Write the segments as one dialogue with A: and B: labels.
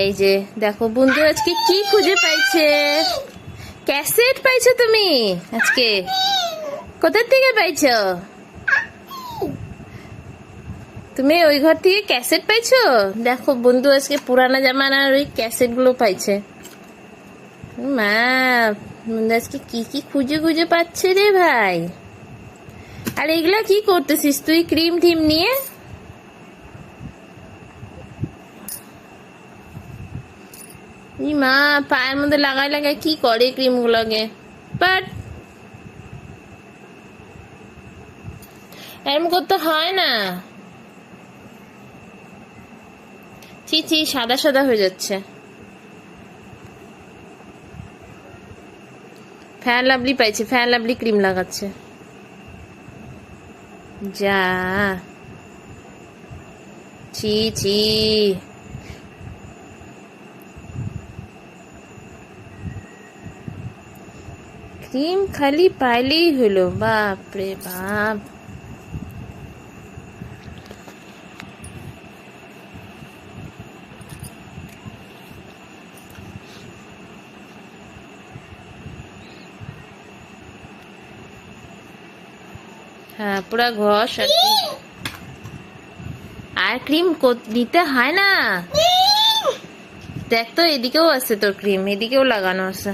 A: এই যে দেখো বন্ধু আজকে কি খুঁজে পাইছে। ক্যাসেট পাইছো তুমি আজকে? কোথা থেকে পাইছো তুমি? ওই ঘর থেকে ক্যাসেট পাইছো? দেখো বন্ধু আজকে পুরানা জামানার ওই ক্যাসেট গুলো পাইছে। মা বন্ধু আজকে কি কি খুঁজে খুঁজে পাচ্ছে রে ভাই। আর এগুলা কি করতেছিস তুই ক্রিম টিম নিয়ে? মা পায়ের মধ্যে লাগাই লাগাই কি করে ক্রিম গুলোকে। বাট এরকম করতে হয় না। ছি ছি, সাদা সাদা হয়ে যাচ্ছে। ফেয়ার লাভলি পাইছে, ফেয়ার লাভলি ক্রিম লাগাচ্ছে। যা ছি ছি। ক্রিম খালি পাইলেই হলো, বাপ রে বাপ। হ্যাঁ পুরা ঘষ আর ক্রিম দিতে হয় না। দেখ তো এদিকেও আছে তোর ক্রিম, এদিকেও লাগানো আছে।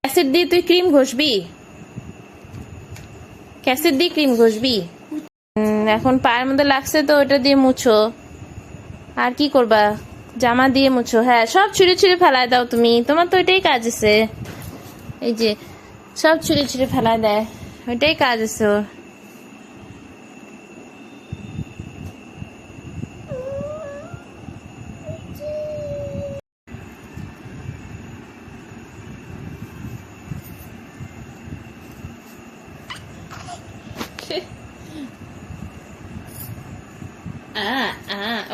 A: ক্যাসেট দিয়ে তুই ক্রিম ঘষবি? ক্যাসেট দিয়ে ক্রিম ঘষবি? এখন পায়ের মধ্যে লাগছে তো ওটা দিয়ে মুছো। আর কি করবা? জামা দিয়ে মুছো। হ্যাঁ সব ছুঁড়ে ছুঁড়ে ফেলায় দাও তুমি, তোমার তো ওইটাই কাজ আছে। এই যে সব ছুঁড়ে ছুঁড়ে ফেলায় দেয়, ওইটাই কাজ আছে ওর।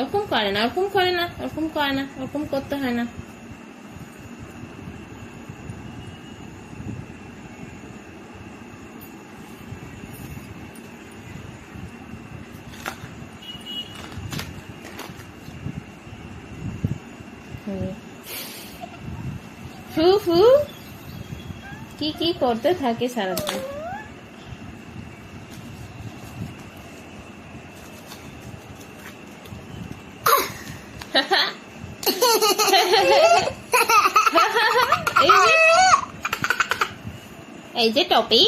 A: ওরকম করে না, ওরকম করে না, ওরকম করে না, ওরকম করতে হয় না। ফু ফু কি কি করতে থাকে সারাদিন। এই যে টপি,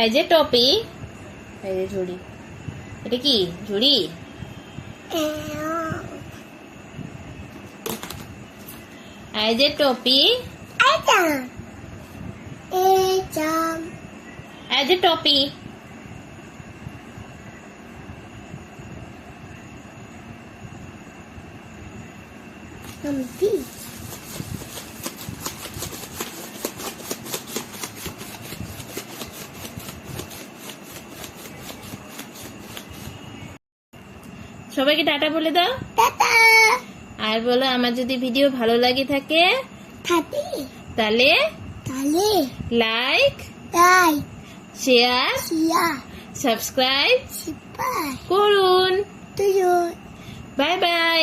A: এই যে টপি, এই যে ঝুড়ি। এটা কি ঝুড়ি? এই যে টপি, এই যে টপি। সবাইকে টাটা বলে দাও। টাটা। আর বলো আমার যদি ভিডিও ভালো লাগে থাকে তাহলে লাইক শেয়ার সাবস্ক্রাইব করুন। Bye bye.